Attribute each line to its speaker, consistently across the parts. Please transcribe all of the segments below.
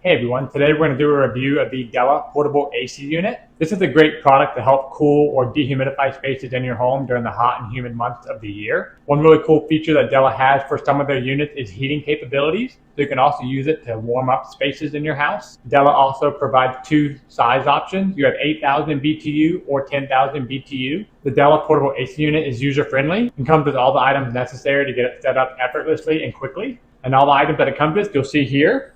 Speaker 1: Hey everyone, today we're going to do a review of the DELLA portable AC unit. This is a great product to help cool or dehumidify spaces in your home during the hot and humid months of the year. One really cool feature that DELLA has for some of their units is heating capabilities. So you can also use it to warm up spaces in your house. DELLA also provides two size options. You have 8,000 BTU or 10,000 BTU. The DELLA portable AC unit is user-friendly and comes with all the items necessary to get it set up effortlessly and quickly. And all the items that it comes with, you'll see here.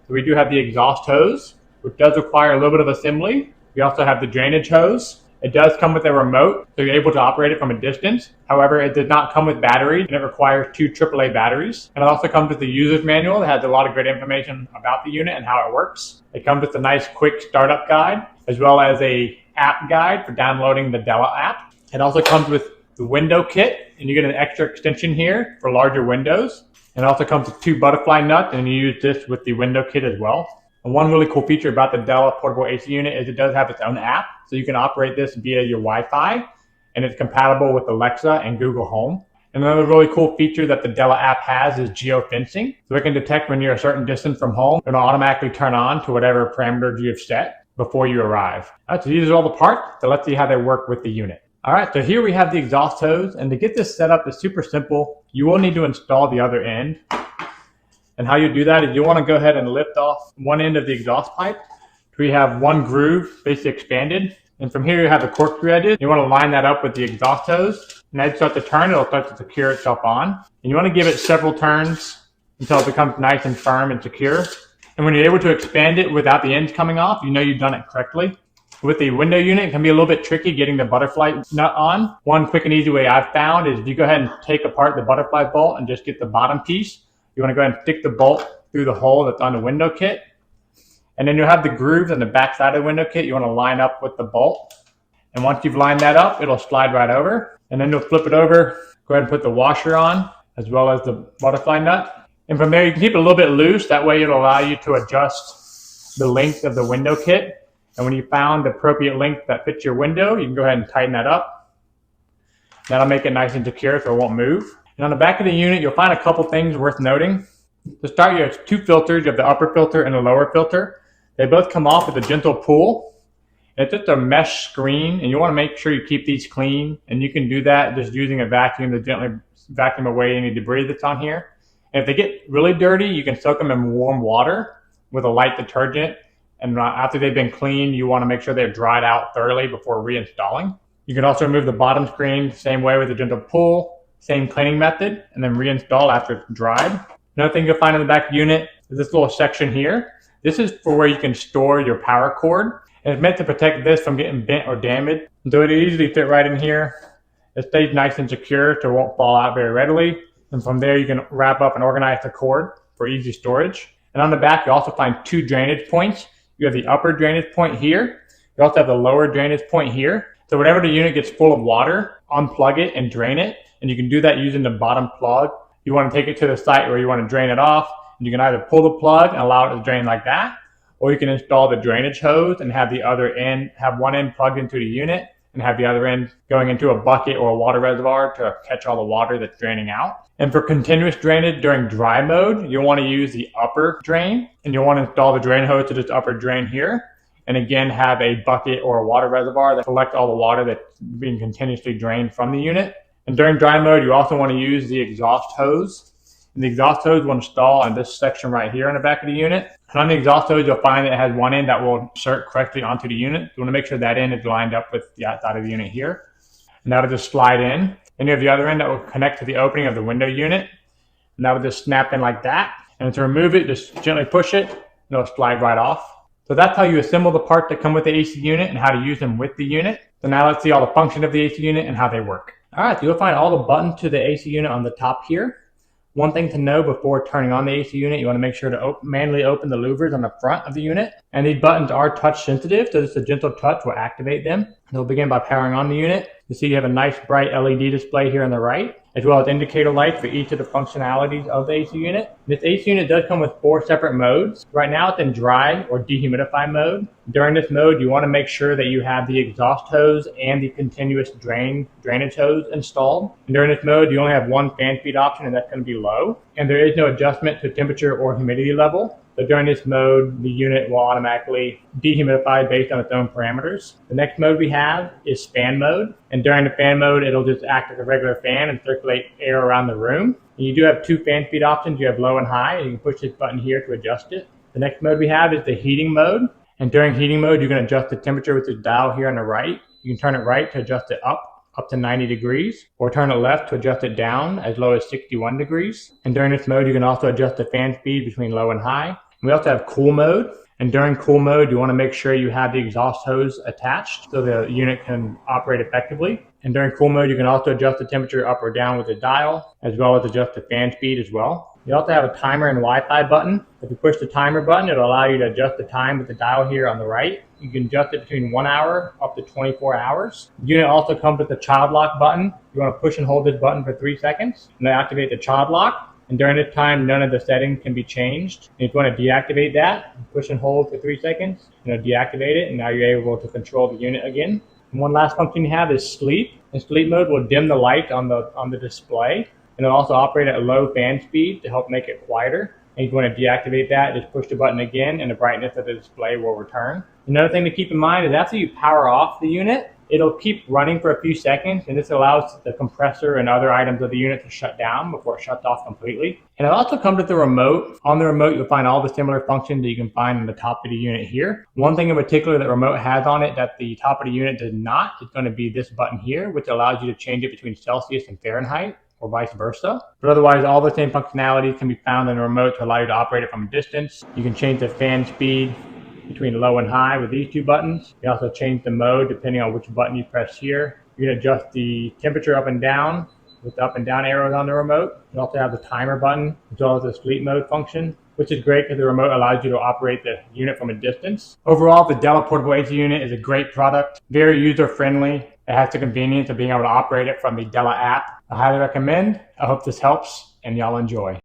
Speaker 1: So we do have the exhaust hose, which does require a little bit of assembly. We also have the drainage hose. It does come with a remote, so you're able to operate it from a distance. However, it does not come with batteries, and it requires two AAA batteries. And it also comes with the user's manual that has a lot of great information about the unit and how it works. It comes with a nice quick startup guide, as well as a app guide for downloading the DELLA app. It also comes with the window kit, and you get an extra extension here for larger windows. It also comes with two butterfly nuts, and you use this with the window kit as well. And one really cool feature about the DELLA portable AC unit is it does have its own app, so you can operate this via your Wi-Fi, and it's compatible with Alexa and Google Home. And another really cool feature that the DELLA app has is geofencing, so it can detect when you're a certain distance from home and it'll automatically turn on to whatever parameters you have set before you arrive. All right, so these are all the parts, so let's see how they work with the unit. All right, so here we have the exhaust hose, and to get this set up is super simple. You will need to install the other end. And how you do that is you want to go ahead and lift off one end of the exhaust pipe. We have one groove basically expanded. And from here you have the corkscrew edges. You want to line that up with the exhaust hose. And as you start to turn, it'll start to secure itself on. And you want to give it several turns until it becomes nice and firm and secure. And when you're able to expand it without the ends coming off, you know you've done it correctly. With the window unit, it can be a little bit tricky getting the butterfly nut on. One quick and easy way I've found is if you go ahead and take apart the butterfly bolt and just get the bottom piece, you want to go ahead and stick the bolt through the hole that's on the window kit. And then you'll have the grooves on the back side of the window kit you want to line up with the bolt. And once you've lined that up, it'll slide right over. And then you'll flip it over, go ahead and put the washer on, as well as the butterfly nut. And from there, you can keep it a little bit loose. That way it'll allow you to adjust the length of the window kit. And when you found the appropriate length that fits your window, you can go ahead and tighten that up. That'll make it nice and secure so it won't move. And on the back of the unit, you'll find a couple things worth noting. To start, you have two filters. You have the upper filter and the lower filter. They both come off with a gentle pull. And it's just a mesh screen, and you want to make sure you keep these clean. And you can do that just using a vacuum to gently vacuum away any debris that's on here. And if they get really dirty, you can soak them in warm water with a light detergent. And after they've been cleaned, you want to make sure they're dried out thoroughly before reinstalling. You can also remove the bottom screen, same way with a gentle pull, same cleaning method, and then reinstall after it's dried. Another thing you'll find in the back unit is this little section here. This is for where you can store your power cord. And it's meant to protect this from getting bent or damaged. So it easily fit right in here. It stays nice and secure so it won't fall out very readily. And from there you can wrap up and organize the cord for easy storage. And on the back you also find two drainage points. You have the upper drainage point here. You also have the lower drainage point here. So whenever the unit gets full of water, unplug it and drain it. And you can do that using the bottom plug. You want to take it to the site where you want to drain it off. And you can either pull the plug and allow it to drain like that, or you can install the drainage hose and have the other end, have one end plugged into the unit and have the other end going into a bucket or a water reservoir to catch all the water that's draining out. And for continuous drainage during dry mode, you'll want to use the upper drain, and you'll want to install the drain hose to this upper drain here. And again, have a bucket or a water reservoir that collects all the water that's being continuously drained from the unit. And during dry mode, you also want to use the exhaust hose. And the exhaust hose will install in this section right here on the back of the unit. And on the exhaust hose, you'll find that it has one end that will insert correctly onto the unit. You want to make sure that end is lined up with the outside of the unit here. And that'll just slide in. And you have the other end that will connect to the opening of the window unit. And that will just snap in like that. And to remove it, just gently push it, and it'll slide right off. So that's how you assemble the parts that come with the AC unit and how to use them with the unit. So now let's see all the function of the AC unit and how they work. All right, so you'll find all the buttons to the AC unit on the top here. One thing to know before turning on the AC unit, you want to make sure to manually open the louvers on the front of the unit. And these buttons are touch sensitive, so just a gentle touch will activate them. They'll begin by powering on the unit. You see you have a nice bright LED display here on the right, as well as indicator lights for each of the functionalities of the AC unit. This AC unit does come with 4 separate modes. Right now it's in dry or dehumidify mode. During this mode, you want to make sure that you have the exhaust hose and the continuous drainage hose installed. And during this mode, you only have one fan speed option, and that's going to be low. and there is no adjustment to temperature or humidity level. So during this mode, the unit will automatically dehumidify based on its own parameters. The next mode we have is fan mode. And during the fan mode, it'll just act as a regular fan and circulate air around the room. And you do have two fan speed options. You have low and high, and you can push this button here to adjust it. The next mode we have is the heating mode. And during heating mode, you can adjust the temperature with the dial here on the right. You can turn it right to adjust it up to 90 degrees, or turn it left to adjust it down as low as 61 degrees. And during this mode, you can also adjust the fan speed between low and high. And we also have cool mode. And during cool mode, you want to make sure you have the exhaust hose attached so the unit can operate effectively. And during cool mode, you can also adjust the temperature up or down with the dial, as well as adjust the fan speed as well. You also have a timer and Wi-Fi button. If you push the timer button, it'll allow you to adjust the time with the dial here on the right. You can adjust it between 1 hour up to 24 hours. The unit also comes with a child lock button. You want to push and hold this button for 3 seconds and then activate the child lock. And during this time, none of the settings can be changed. And if you want to deactivate that, push and hold for 3 seconds, deactivate it, and now you're able to control the unit again. And one last function you have is sleep. In sleep mode, will dim the light on the display. And it'll also operate at a low fan speed to help make it quieter. And if you want to deactivate that, just push the button again and the brightness of the display will return. Another thing to keep in mind is after you power off the unit, it'll keep running for a few seconds, and this allows the compressor and other items of the unit to shut down before it shuts off completely. And it also comes with the remote. On the remote, you'll find all the similar functions that you can find on the top of the unit here. One thing in particular that remote has on it that the top of the unit does not is going to be this button here, which allows you to change it between Celsius and Fahrenheit, or vice versa. But otherwise, all the same functionality can be found in the remote to allow you to operate it from a distance. You can change the fan speed between low and high with these two buttons. You also change the mode depending on which button you press here. You can adjust the temperature up and down with the up and down arrows on the remote. You also have the timer button as well as the sleep mode function, which is great because the remote allows you to operate the unit from a distance. Overall, the DELLA portable AC unit is a great product, very user-friendly. It has the convenience of being able to operate it from the DELLA app. I highly recommend. I hope this helps and y'all enjoy.